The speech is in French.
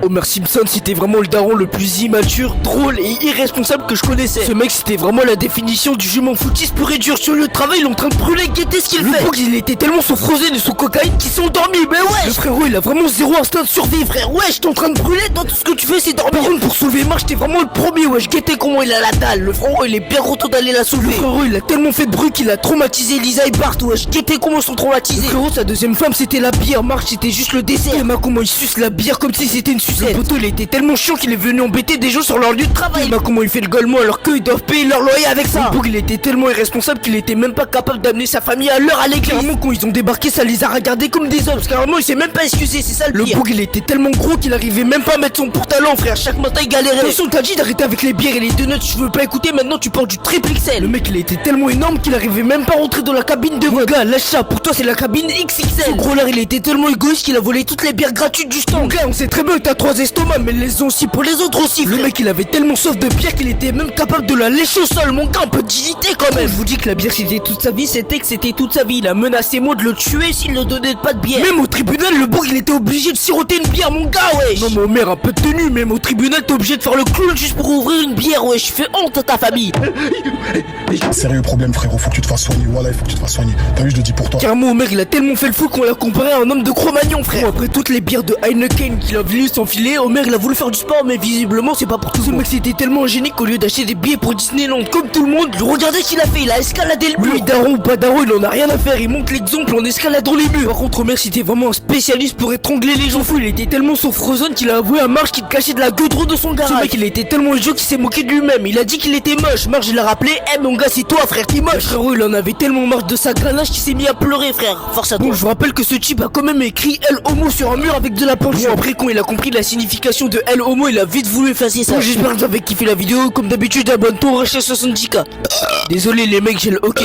Homer Simpson, c'était vraiment le daron le plus immature, drôle et irresponsable que je connaissais. Ce mec, c'était vraiment la définition du jument foutiste pur et dur. Sur le travail, il est en train de brûler, guettez ce qu'il fait. Le bouc, il était tellement sous Frozen et sous cocaïne qu'ils sont endormis. Mais ouais, le frérot, il a vraiment zéro instinct de survie, frère. Ouais, j'étais en train de brûler, toi, tout ce que tu fais, c'est dormir. Par contre, pour soulever Marge, j'étais vraiment le premier. Ouais, je guettais comment il a la dalle. Le frérot, il est bien content d'aller la soulever. Le frérot, il a tellement fait de bruit qu'il a traumatisé Lisa et Bart. Ouais, je guettais comment ils sont traumatisés. Le frérot, sa deuxième femme, c'était la bière. Marge, c'était juste le dessert. Et comment il suce la bière comme si c'était une sucette. Le poteau, il était tellement chiant qu'il est venu embêter des gens sur leur lieu de travail. Comment il fait le golemont alors qu'eux, ils doivent payer leur loyer avec ça. Le bouc, il était tellement irresponsable qu'il était même pas capable d'amener sa famille à l'heure à l'église. Clairement, quand ils ont débarqué, ça les a regardés comme des hommes. Parce qu'apparemment, il s'est même pas excusé, c'est ça le pire. Le bouc, il était tellement gros qu'il arrivait même pas à mettre son pantalon, frère. Chaque matin, il galérait. Attention, t'as dit d'arrêter avec les bières et les donuts. Je veux pas écouter, maintenant tu portes du triple XL. Le mec, il était tellement énorme qu'il arrivait même pas à rentrer dans la cabine de vote. Gars, lâche ça, pour toi, c'est la cabine XXL. Ce gros là, il était tellement égoïste qu'il a volé toutes les bières gratuites du stand. Gars, on sait très bien que t'as 3 estomacs, mais les ont aussi pour les autres aussi. Le mec, il avait tellement soif de bière qu'il était même capable de la lécher au sol. Mon gars, un peu de dignité quand même. Je vous dis que la bière, c'était toute sa vie. C'était que c'était toute sa vie. Il a menacé moi de le tuer s'il ne donnait pas de bière. Même au tribunal, le bouc, il était obligé de siroter une bière, mon gars, wesh. Non, mais Homer, un peu de tenue. Même au tribunal, t'es obligé de faire le clown juste pour ouvrir une bière, wesh. Je fais honte à ta famille. Sérieux problème, frérot, faut que tu te fasses soigner. Voilà, il faut que tu te fasses soigner. T'as vu, je le dis pour toi. Carrément, Homer, il a tellement fait le fou qu'on l'a comparé à un homme de Cro-Magnon, frère. Bon, après toutes les bières de Heineken qu'il a voulu s'enfiler, Homer, il a voulu faire du sport, mais visiblement, c'est pas pour tout. Ce mec, c'était tellement génique qu'au lieu d'acheter des billets pour Disneyland comme tout le monde, regardez ce qu'il a fait. Il a escaladé le mur. Lui, daron ou pas daron, il en a rien à faire. Il montre l'exemple en escaladant les murs. Par contre, Homer, c'était vraiment un spécialiste pour étrangler les gens. Fou, il était tellement sur Frozen qu'il a avoué à Marge qu'il cachait de la goudron de son garage. Ce mec, il était tellement idiot qu'il s'est moqué de lui-même. Il a dit qu'il était moche. Marge, il a rappelé, mon gars, c'est toi, frère, qui moche. Frérot, il en avait tellement marre de sa ganache qu'il s'est mis à pleurer, frère. Force à toi. Bon, je vous rappelle que ce type a quand même écrit El Homo sur un mur avec de la peinture. Bon, après, quand il a compris la signification de El Homo, il a vite voulu effacer ça. Bon, j'espère que vous avez kiffé la vidéo. Comme d'habitude, abonne-toi, rachat 70K. Désolé les mecs, j'ai le hockey.